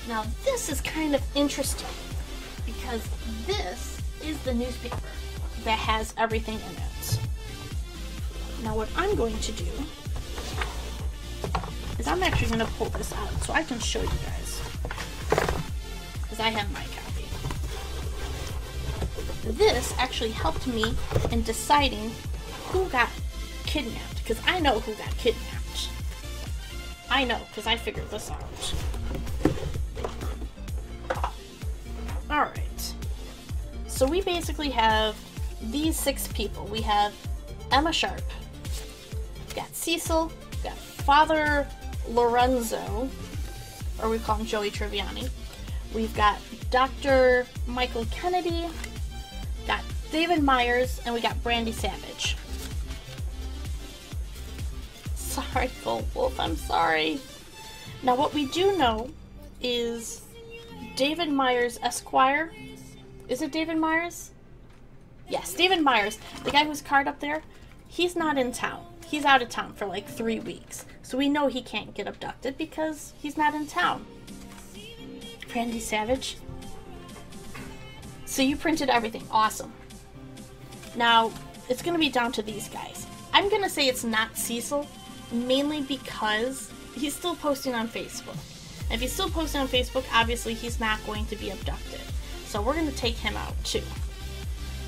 Now this is kind of interesting because this is the newspaper that has everything in it. Now what I'm going to do is I'm actually going to pull this out so I can show you guys. Because I have my copy. This actually helped me in deciding who got kidnapped. Because I know who got kidnapped. I know, because I figured this out. Alright. So we basically have these 6 people. We have Emma Sharp. We got Cecil. We got Father Lorenzo. Or we call him Joey Tribbiani. We've got Dr. Michael Kennedy. Got David Myers. And we got Brandy Savage. Sorry, Wolf, I'm sorry. Now what we do know is David Myers Esquire. Is it David Myers? Yes, David Myers. The guy who's card up there, he's not in town. He's out of town for like 3 weeks. So we know he can't get abducted because he's not in town. Brandy Savage. So you printed everything. Awesome. Now, it's going to be down to these guys. I'm going to say it's not Cecil, mainly because he's still posting on Facebook. And if he's still posting on Facebook, obviously he's not going to be abducted. So we're going to take him out too.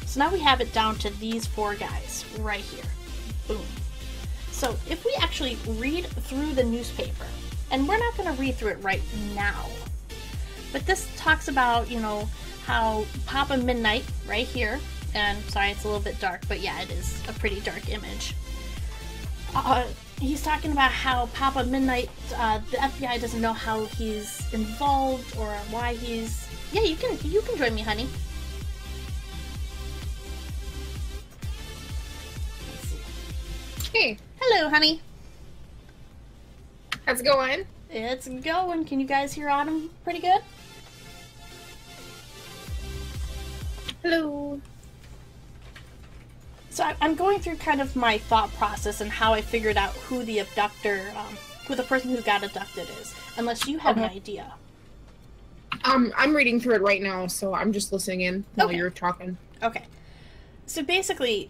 So now we have it down to these 4 guys right here. Boom. So if we actually read through the newspaper, and we're not going to read through it right now, but this talks about, you know, how Papa Midnight right here, and sorry it's a little bit dark, but yeah, it is a pretty dark image. He's talking about how Papa Midnight, the FBI doesn't know how he's involved or why he's... Yeah, you can join me, honey. Let's see. Hey. Hello, honey. How's it going? It's going. Can you guys hear Autumn pretty good? Hello. So I'm going through kind of my thought process and how I figured out who the abductor, who the person who got abducted is. Unless you have an idea. I'm reading through it right now, so I'm just listening in while you're talking. Okay. So basically,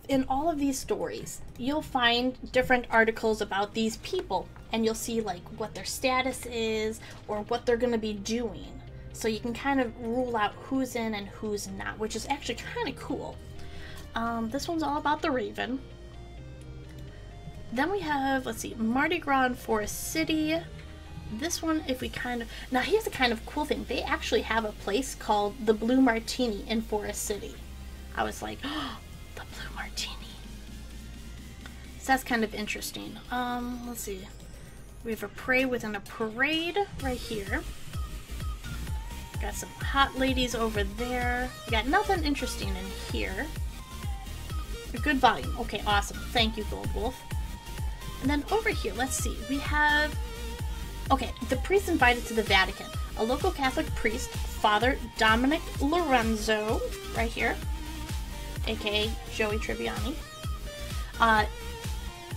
in all of these stories, you'll find different articles about these people, and you'll see like what their status is or what they're going to be doing. So you can kind of rule out who's in and who's not, which is actually kind of cool. This one's all about the Raven. Then we have, let's see, Mardi Gras in Forest City. This one, if we kind of... Now, here's the kind of cool thing. They actually have a place called the Blue Martini in Forest City. I was like, oh, the Blue Martini. So that's kind of interesting. Let's see. We have a parade within a parade right here. Got some hot ladies over there. We got nothing interesting in here. A good volume. Okay, awesome. Thank you, Gold Wolf. And then over here, let's see. We have... Okay, the priest invited to the Vatican. A local Catholic priest, Father Dominic Lorenzo, right here, aka Joey Tribbiani,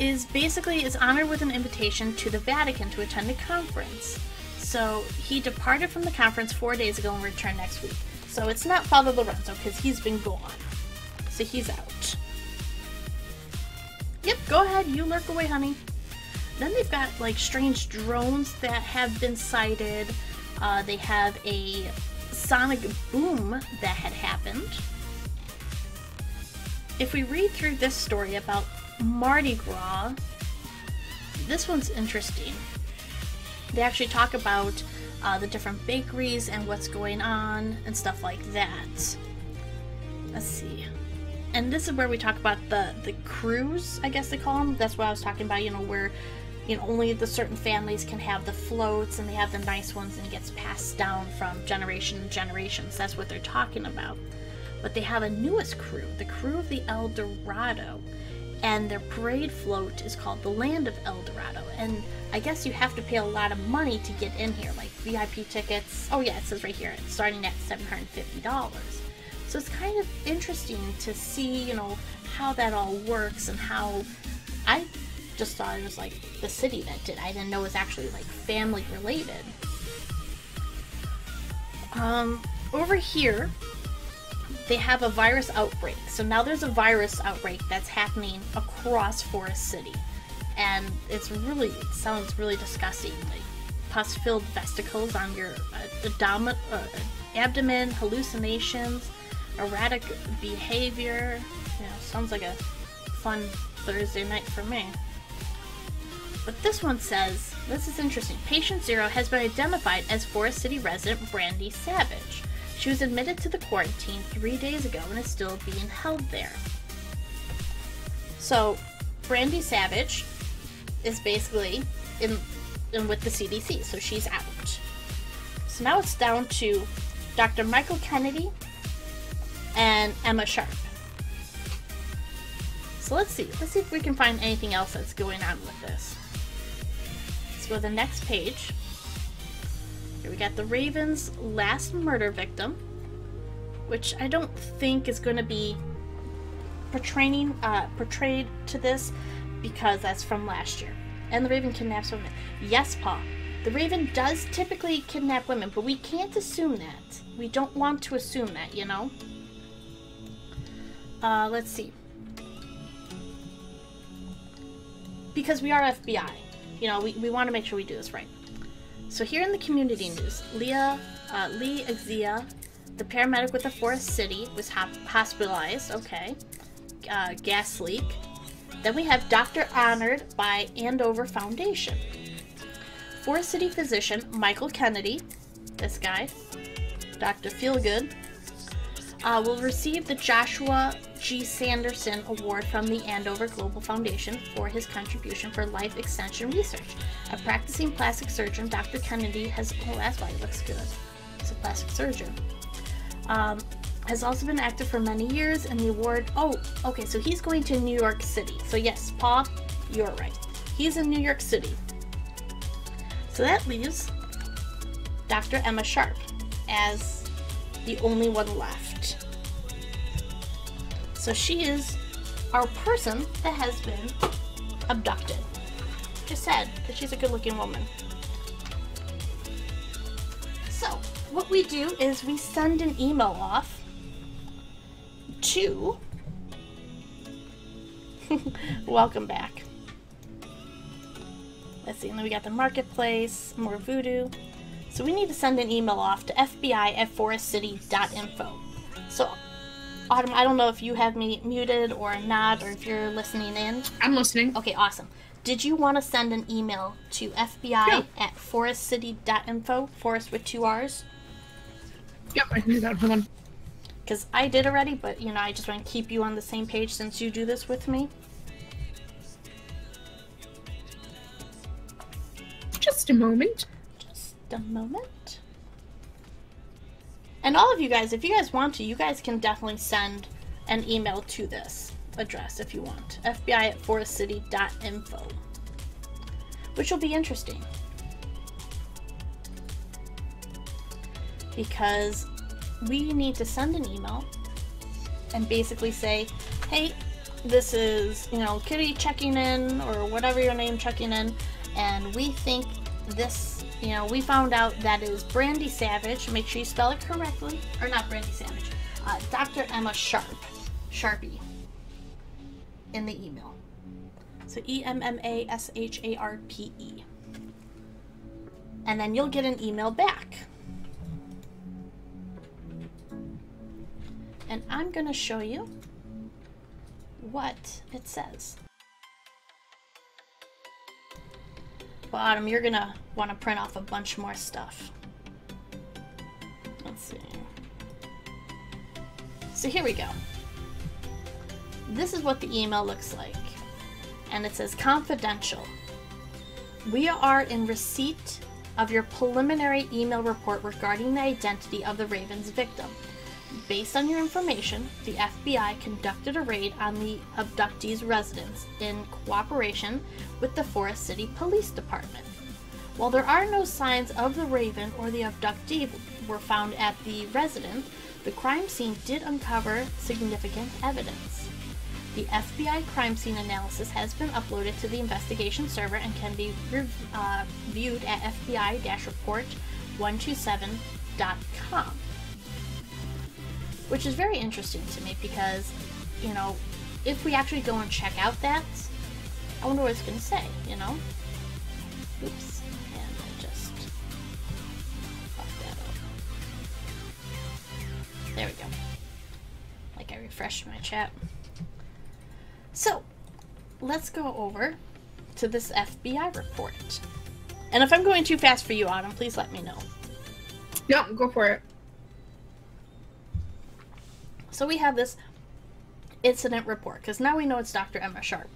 is honored with an invitation to the Vatican to attend a conference. So he departed from the conference 4 days ago and returned next week. So it's not Father Lorenzo because he's been gone. So he's out. Yep, go ahead, you lurk away, honey. Then they've got like strange drones that have been sighted. They have a sonic boom that had happened. If we read through this story about Mardi Gras, this one's interesting. They actually talk about the different bakeries and what's going on and stuff like that. Let's see. And this is where we talk about the crews, I guess they call them. That's what I was talking about, you know, where, you know, only the certain families can have the floats and they have the nice ones and it gets passed down from generation to generation. So that's what they're talking about. But they have a newest crew, the crew of the El Dorado. And their parade float is called the Land of El Dorado. And I guess you have to pay a lot of money to get in here, like VIP tickets. Oh yeah, it says right here, it's starting at $750. So it's kind of interesting to see, you know, how that all works and how I just thought it was like the city that did. I didn't know it was actually like family related. Over here, they have a virus outbreak. So now there's a virus outbreak that's happening across Forest City. And it sounds really disgusting. Like pus-filled vesicles on your abdomen, hallucinations, erratic behavior. Sounds like a fun Thursday night for me. But this one says, this is interesting. Patient 0 has been identified as Forest City resident Brandy Savage. She was admitted to the quarantine 3 days ago and is still being held there. So, Brandy Savage is basically in with the CDC, so she's out. So now it's down to Dr. Michael Kennedy and Emma Sharp. So let's see if we can find anything else that's going on with this. Let's go to the next page. Here we got the Raven's last murder victim, which I don't think is going to be portrayed to this because that's from last year. And the Raven kidnaps women. Yes, Paul. The Raven does typically kidnap women, but we can't assume that. We don't want to assume that, you know? Let's see. Because we are FBI. You know, we want to make sure we do this right. So here in the community news, Lee Exia, the paramedic with the Forest City, was hospitalized. Okay. Gas leak. Then we have Dr. Honored by Andover Foundation. Forest City physician Michael Kennedy, this guy, Dr. Feelgood, will receive the Joshua G. Sanderson Award from the Andover Global Foundation for his contribution for life extension research. A practicing plastic surgeon, Dr. Kennedy has, oh, that's why he looks good. He's a plastic surgeon. Has also been active for many years, and the award, oh, okay, so he's going to New York City. So yes, Paul, you're right. He's in New York City. So that leaves Dr. Emma Sharp as the only one left. So she is our person that has been abducted. Just said that she's a good-looking woman. So what we do is we send an email off to welcome back. Let's see, and then we got the marketplace, more voodoo. So we need to send an email off to fbi@forestcity.info. So Autumn, I don't know if you have me muted or not, or if you're listening in. I'm listening. Okay, awesome. Did you want to send an email to fbi@forestcity.info, forest with 2 R's? Yep, I can do that. Hold on. Because I did already, but, you know, I just want to keep you on the same page since you do this with me. Just a moment. Just a moment. And all of you guys, if you guys want to, you guys can definitely send an email to this address if you want. fbi@forestcity.info. Which will be interesting. Because we need to send an email and basically say, hey, this is, you know, Kitty checking in, or whatever your name, checking in, and we think this, you know, we found out that is Brandy Savage. Make sure you spell it correctly. Or not Brandy Savage. Dr. Emma Sharpie in the email. So EMMASHARPE. And then you'll get an email back. And I'm going to show you what it says. Well, Autumn, you're going to want to print off a bunch more stuff. Let's see. So here we go. This is what the email looks like. And it says, confidential. We are in receipt of your preliminary email report regarding the identity of the Raven's victim. Based on your information, the FBI conducted a raid on the abductee's residence in cooperation with the Forest City Police Department. While there are no signs of the Raven or the abductee were found at the residence, the crime scene did uncover significant evidence. The FBI crime scene analysis has been uploaded to the investigation server and can be viewed at FBI-report AmericanHistory.com. Which is very interesting to me because, you know, if we actually go and check out that, I wonder what it's going to say, you know? Oops. And I just fucked that up. There we go. Like I refreshed my chat. So, let's go over to this FBI report. And if I'm going too fast for you, Autumn, please let me know. Yep, go for it. So we have this incident report, because now we know it's Dr. Emma Sharp.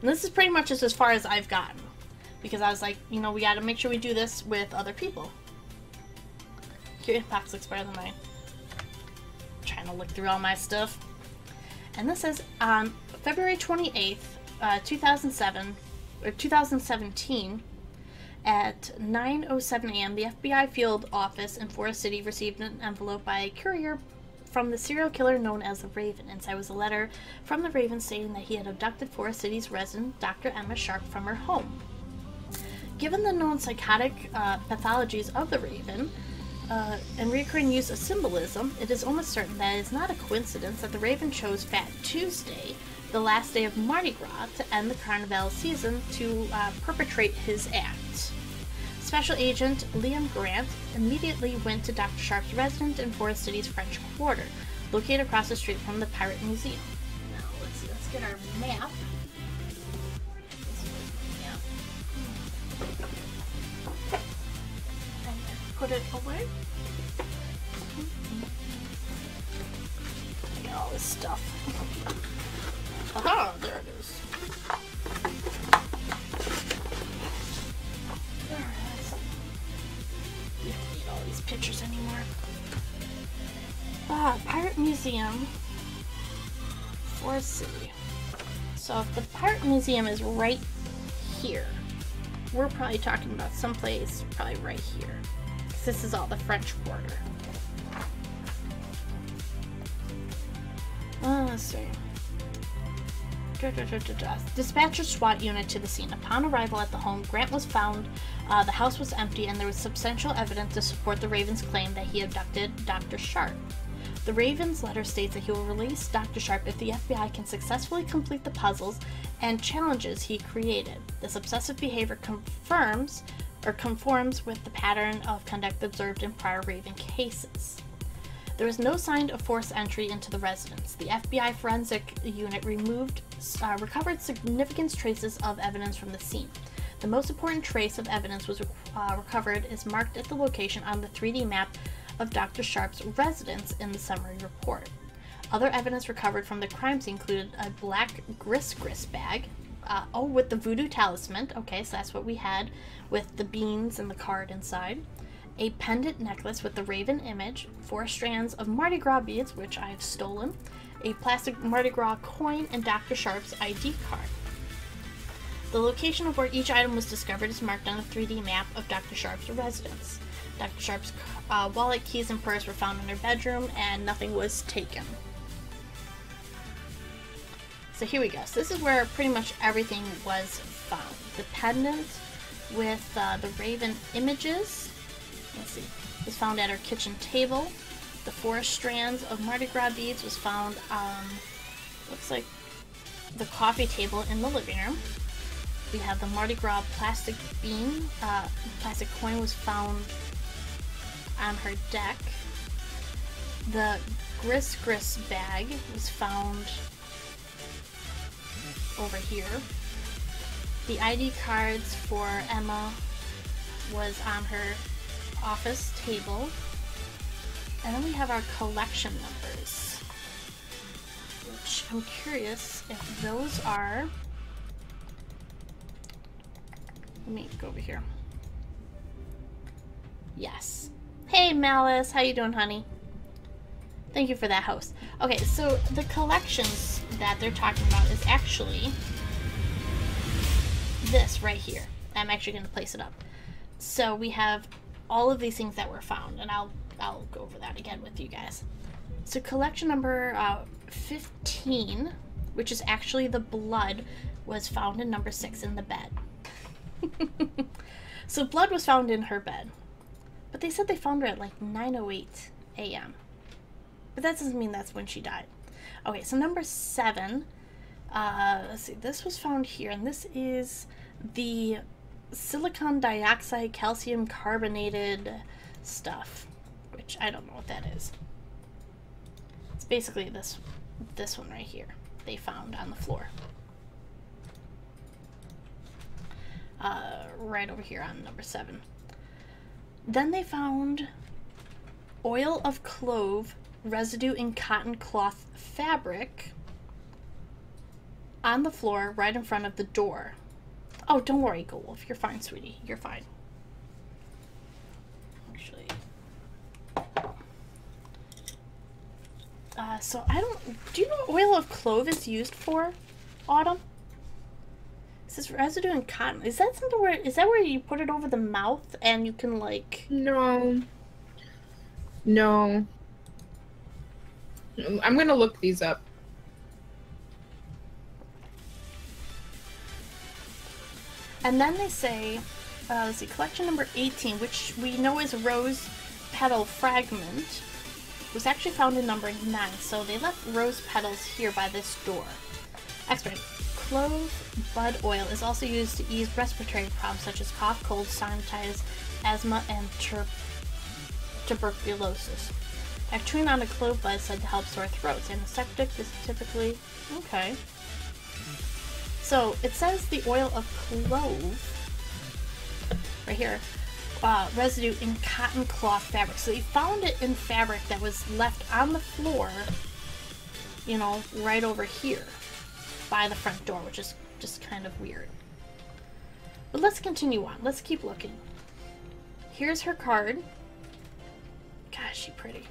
And this is pretty much just as far as I've gotten. Because I was like, you know, we gotta make sure we do this with other people. Your inbox looks better than mine. I'm trying to look through all my stuff. And this says, on February 28th, 2017, at 9:07 a.m., the FBI field office in Forest City received an envelope by a courier from the serial killer known as the Raven. Inside was a letter from the Raven stating that he had abducted Forest City's resident, Dr. Emma Sharp, from her home. Given the known psychotic pathologies of the Raven and recurring use of symbolism, it is almost certain that it is not a coincidence that the Raven chose Fat Tuesday, the last day of Mardi Gras, to end the Carnival season to perpetrate his act. Special Agent Liam Grant immediately went to Dr. Sharp's residence in Forest City's French Quarter, located across the street from the Pirate Museum. Now, let's see, let's get our map. And put it away. I got all this stuff. Aha, there it is. We don't need all these pictures anymore. Pirate Museum, Forest City. So if the Pirate Museum is right here, we're probably talking about someplace probably right here. Because this is all the French Quarter. Let's see. Dispatch a SWAT unit to the scene. Upon arrival at the home, Grant was found. The house was empty and there was substantial evidence to support the Raven's claim that he abducted Dr. Sharp. The Raven's letter states that he will release Dr. Sharp if the FBI can successfully complete the puzzles and challenges he created. This obsessive behavior conforms with the pattern of conduct observed in prior Raven cases. There was no sign of forced entry into the residence. The FBI forensic unit recovered significant traces of evidence from the scene. The most important trace of evidence was recovered is marked at the location on the 3D map of Dr. Sharp's residence in the summary report. Other evidence recovered from the crime scene included a black gris bag, with the voodoo talisman, okay, so that's what we had with the beans and the card inside, a pendant necklace with the Raven image, 4 strands of Mardi Gras beads, which I have stolen, a plastic Mardi Gras coin, and Dr. Sharp's ID card. The location of where each item was discovered is marked on a 3D map of Dr. Sharp's residence. Dr. Sharp's wallet, keys, and purse were found in her bedroom, and nothing was taken. So here we go. So this is where pretty much everything was found. The pendant with the Raven images, let's see, was found at her kitchen table. The 4 strands of Mardi Gras beads was found on, looks like, the coffee table in the living room. We have the Mardi Gras plastic bean, plastic coin was found on her deck. The gris bag was found over here. The ID cards for Emma was on her office table. And then we have our collection numbers, which I'm curious if those are, let me go over here. Yes. Hey Malice, how you doing, honey? Thank you for that host. Okay, so the collections that they're talking about is actually this right here. I'm actually going to place it up. So we have all of these things that were found, and I'll go over that again with you guys. So collection number 15, which is actually the blood, was found in number 6 in the bed. So blood was found in her bed. But they said they found her at like 9:08 a.m. But that doesn't mean that's when she died. Okay, so number 7. Let's see. This was found here, and this is the silicon dioxide calcium carbonated stuff, which I don't know what that is. It's basically this one right here they found on the floor. Right over here on number 7. Then they found oil of clove residue in cotton cloth fabric on the floor right in front of the door. Oh, don't worry, Go Wolf. You're fine, sweetie. You're fine. Actually. So I don't... Do you know what oil of clove is used for, Autumn? It says residue in cotton. Is that something where... Is that where you put it over the mouth and you can, like... No. No. I'm gonna look these up. And then they say, let's see, collection number 18, which we know is rose petal fragment, was actually found in number 9. So they left rose petals here by this door. Expert. Clove bud oil is also used to ease respiratory problems such as cough, cold, sinusitis, asthma, and tuberculosis. Chewing on a clove bud is said to help sore throats. Antiseptic is typically... Okay. So, it says the oil of clove, right here, residue in cotton cloth fabric. So, you found it in fabric that was left on the floor, you know, right over here by the front door, which is just kind of weird. But let's continue on. Let's keep looking. Here's her card. Gosh, she's pretty.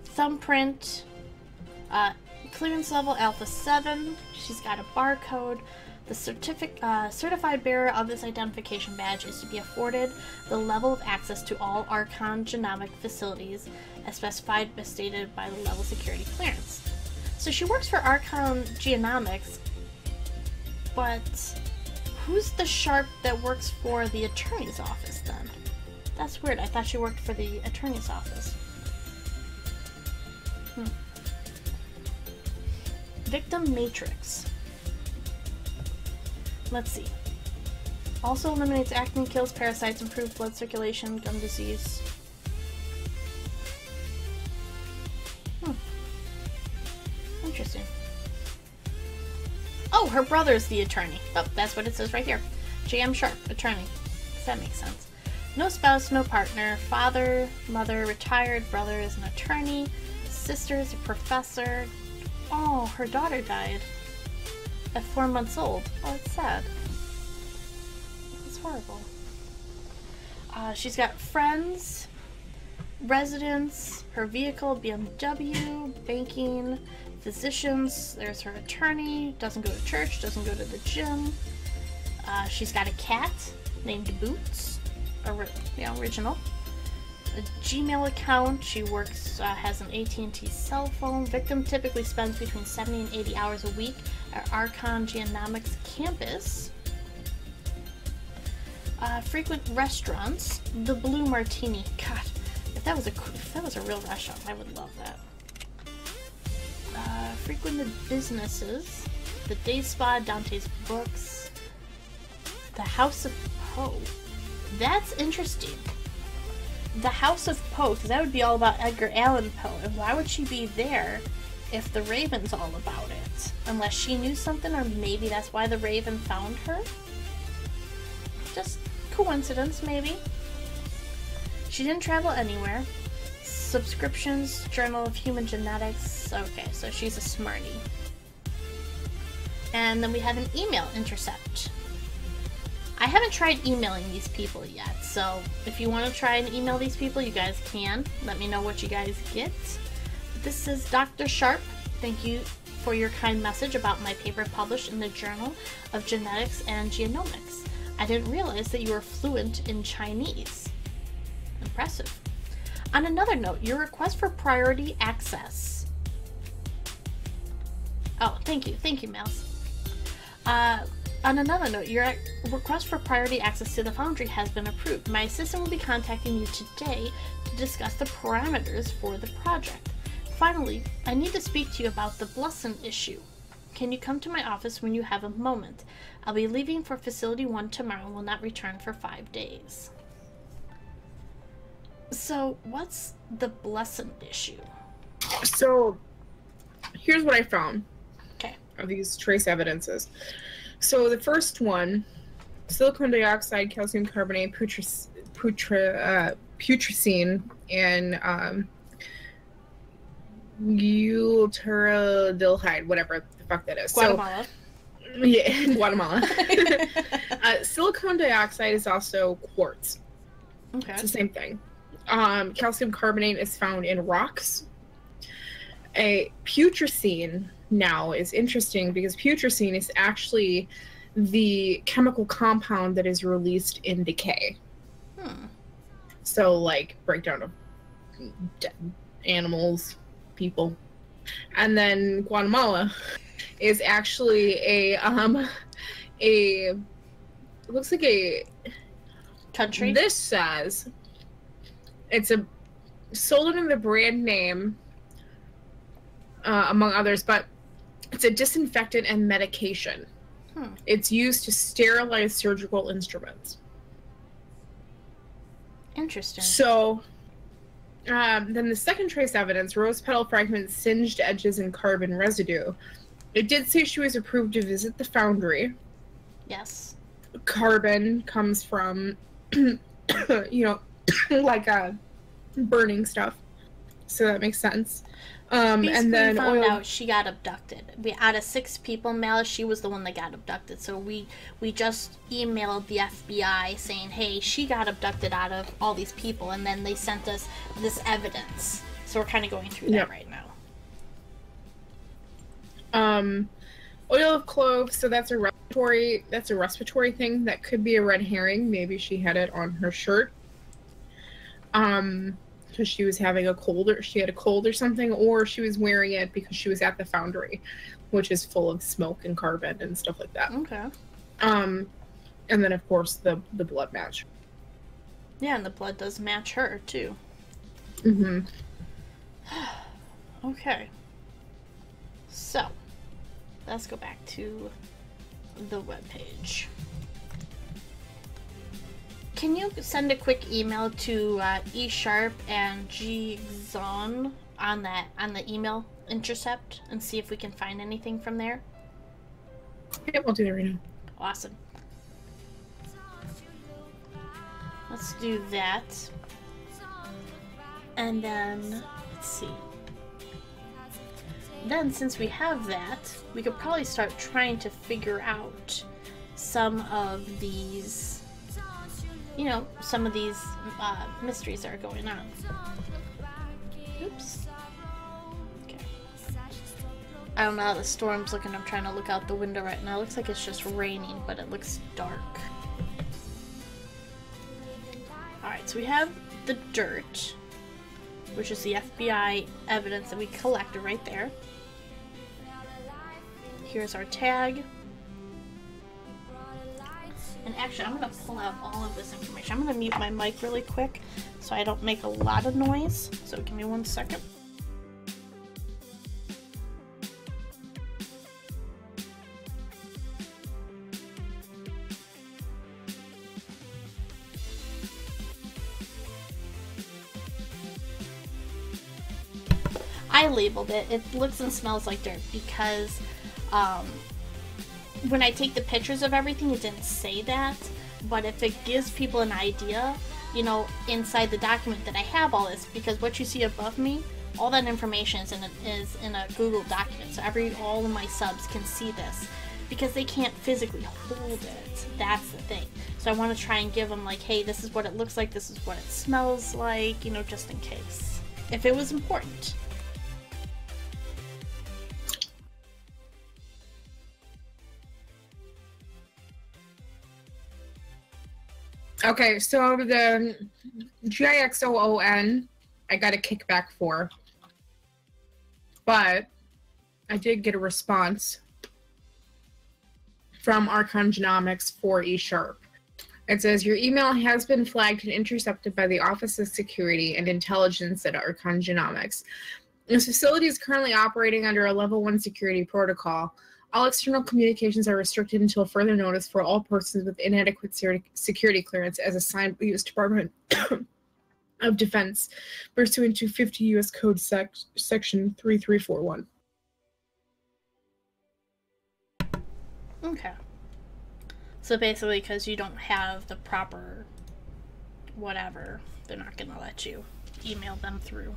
Thumbprint. Clearance level Alpha 7. She's got a barcode. The certified bearer of this identification badge is to be afforded the level of access to all Archon genomic facilities as specified as stated by the level security clearance. So she works for Archon Genomics, but who's the sharp that works for the attorney's office then? That's weird. I thought she worked for the attorney's office. Victim Matrix. Let's see. Also eliminates acne, kills parasites, improves blood circulation, gum disease. Interesting. Oh, her brother's the attorney. Oh, that's what it says right here. J.M. Sharp, attorney. Does that make sense? No spouse, no partner. Father, mother, retired. Brother is an attorney. Sister is a professor. Oh, her daughter died at 4 months old. Oh, it's sad. It's horrible. She's got friends, residence, her vehicle, BMW, banking, physicians. There's her attorney. Doesn't go to church, doesn't go to the gym. She's got a cat named Boots. Original. A Gmail account. She works, has an AT&T cell phone. Victim typically spends between 70 and 80 hours a week at Archon Genomics campus. Frequent restaurants. The Blue Martini. God, if that was a real restaurant, I would love that. Frequented businesses. The Day Spa, Dante's Books. The House of Poe. That's interesting. The House of Poe, because that would be all about Edgar Allan Poe. And why would she be there if the Raven's all about it? Unless she knew something, or maybe that's why the Raven found her? Just coincidence, maybe. She didn't travel anywhere. Subscriptions, Journal of Human Genetics. Okay, so she's a smarty. And then we have an email intercept. I haven't tried emailing these people yet, so if you want to try and email these people, you guys can. Let me know what you guys get. This is Dr. Sharp. Thank you for your kind message about my paper published in the Journal of Genetics and Genomics. I didn't realize that you were fluent in Chinese. Impressive. On another note, your request for priority access. Oh, thank you, Mouse. On another note, your request for priority access to the Foundry has been approved. My assistant will be contacting you today to discuss the parameters for the project. Finally, I need to speak to you about the Blessin issue. Can you come to my office when you have a moment? I'll be leaving for Facility 1 tomorrow and will not return for 5 days. So, what's the Blessin issue? So, here's what I found. Okay. Of these trace evidences. So the first one, silicon dioxide, calcium carbonate, putrescine, and butyradilhyde, whatever the fuck that is. Guatemala. So, yeah, in Guatemala. Silicon dioxide is also quartz. Okay. It's the same thing. Calcium carbonate is found in rocks. A putrescine now is interesting because putrescine is actually the chemical compound that is released in decay. So, like, breakdown of dead animals, people. And then Guatemala is actually it looks like a country. This says it's sold under the brand name, among others, but it's a disinfectant and medication. It's used to sterilize surgical instruments. Interesting. So, then the second trace evidence, rose petal fragments, singed edges, and carbon residue. It did say she was approved to visit the foundry. Yes. Carbon comes from, like burning stuff. So that makes sense. Basically, and then we found oil... out she got abducted. Out of 6 people, Malice, she was the one that got abducted. So we just emailed the FBI saying, hey, she got abducted out of all these people, and then they sent us this evidence. So we're kind of going through that right now. Oil of clove, so that's a respiratory thing. That could be a red herring. Maybe she had it on her shirt. Because she was having a cold, or she had a cold or something, or she was wearing it because she was at the foundry, which is full of smoke and carbon and stuff like that. Okay. And then of course the blood match. Yeah, and the blood does match her too. Mm-hmm. Okay. So, let's go back to the webpage. Can you send a quick email to eSharp and GZon on the email intercept and see if we can find anything from there? Yeah, we'll do that right now. Awesome. Let's do that. And then, let's see. Then, since we have that, we could probably start trying to figure out some of these, some of these mysteries that are going on. Oops. Okay. I don't know how the storm's looking. I'm trying to look out the window right now. It looks like it's just raining, but it looks dark. Alright, so we have the dirt, which is the FBI evidence that we collected right there. Here's our tag. And actually, I'm going to pull out all of this information. I'm going to mute my mic really quick so I don't make a lot of noise. So give me 1 second. I labeled it. It looks and smells like dirt because when I take the pictures of everything, it didn't say that. But if it gives people an idea, inside the document that I have all this, because what you see above me, all that information is in a Google document. So all of my subs can see this because they can't physically hold it. That's the thing. So I want to try and give them like, hey, this is what it looks like. This is what it smells like, just in case. If it was important. Okay, so the GIXOON, I got a kickback for, but I did get a response from Archon Genomics for eSharp. It says your email has been flagged and intercepted by the Office of Security and Intelligence at Archon Genomics. This facility is currently operating under a level 1 security protocol. All external communications are restricted until further notice for all persons with inadequate security clearance as assigned by the U.S. Department of Defense pursuant to 50 U.S. Code Section 3341. Okay. So basically, because you don't have the proper whatever, they're not going to let you email them through.